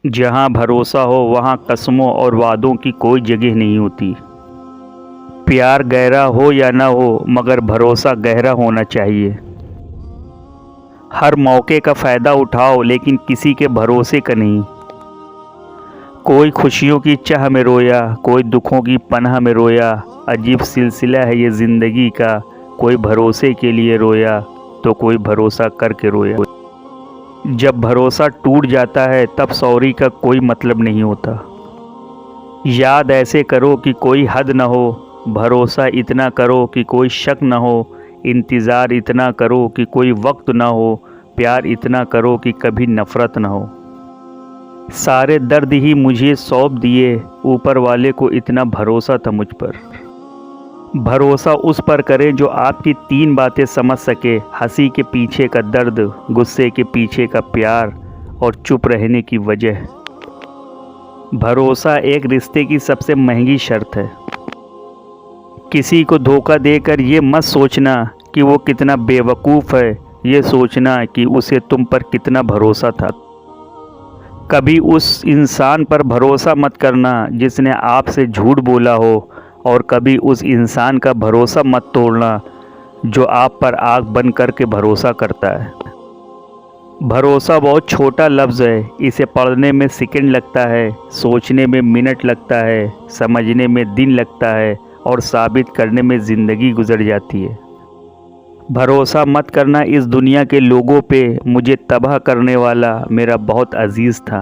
जहाँ भरोसा हो वहाँ कस्मों और वादों की कोई जगह नहीं होती। प्यार गहरा हो या ना हो मगर भरोसा गहरा होना चाहिए। हर मौके का फ़ायदा उठाओ लेकिन किसी के भरोसे का नहीं। कोई खुशियों की चाह में रोया, कोई दुखों की पनाह में रोया। अजीब सिलसिला है ये ज़िंदगी का, कोई भरोसे के लिए रोया तो कोई भरोसा करके रोया। जब भरोसा टूट जाता है तब सॉरी का कोई मतलब नहीं होता। याद ऐसे करो कि कोई हद न हो, भरोसा इतना करो कि कोई शक न हो, इंतज़ार इतना करो कि कोई वक्त न हो, प्यार इतना करो कि कभी नफ़रत न हो। सारे दर्द ही मुझे सौंप दिए, ऊपर वाले को इतना भरोसा था मुझ पर। भरोसा उस पर करें जो आपकी 3 बातें समझ सके, हंसी के पीछे का दर्द, गुस्से के पीछे का प्यार और चुप रहने की वजह। भरोसा एक रिश्ते की सबसे महंगी शर्त है। किसी को धोखा देकर ये मत सोचना कि वो कितना बेवकूफ़ है, ये सोचना कि उसे तुम पर कितना भरोसा था। कभी उस इंसान पर भरोसा मत करना जिसने आपसे झूठ बोला हो, और कभी उस इंसान का भरोसा मत तोड़ना जो आप पर आग बन कर के भरोसा करता है। भरोसा बहुत छोटा लफ्ज़ है, इसे पढ़ने में सेकंड लगता है, सोचने में मिनट लगता है, समझने में दिन लगता है और साबित करने में ज़िंदगी गुजर जाती है। भरोसा मत करना इस दुनिया के लोगों पे, मुझे तबाह करने वाला मेरा बहुत अजीज़ था।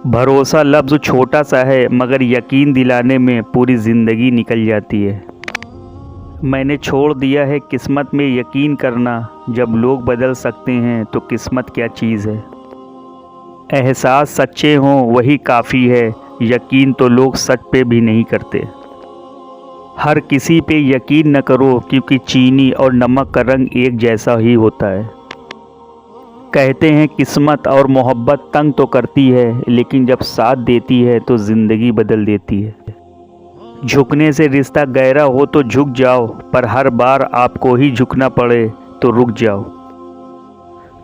भरोसा लफ्ज़ छोटा सा है मगर यकीन दिलाने में पूरी ज़िंदगी निकल जाती है। मैंने छोड़ दिया है किस्मत में यकीन करना, जब लोग बदल सकते हैं तो किस्मत क्या चीज़ है। एहसास सच्चे हों वही काफ़ी है, यकीन तो लोग सच पे भी नहीं करते। हर किसी पे यकीन न करो क्योंकि चीनी और नमक का रंग एक जैसा ही होता है। कहते हैं किस्मत और मोहब्बत तंग तो करती है लेकिन जब साथ देती है तो ज़िंदगी बदल देती है। झुकने से रिश्ता गहरा हो तो झुक जाओ, पर हर बार आपको ही झुकना पड़े तो रुक जाओ।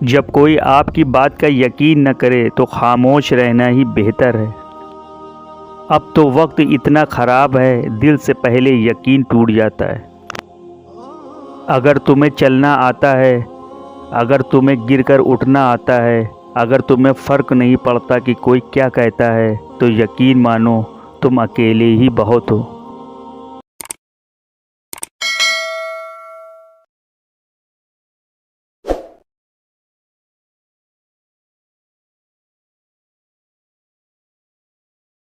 जब कोई आपकी बात का यकीन न करे तो खामोश रहना ही बेहतर है। अब तो वक्त इतना ख़राब है, दिल से पहले यकीन टूट जाता है। अगर तुम्हें चलना आता है, अगर तुम्हें गिरकर उठना आता है, अगर तुम्हें फ़र्क नहीं पड़ता कि कोई क्या कहता है, तो यकीन मानो तुम अकेले ही बहुत हो।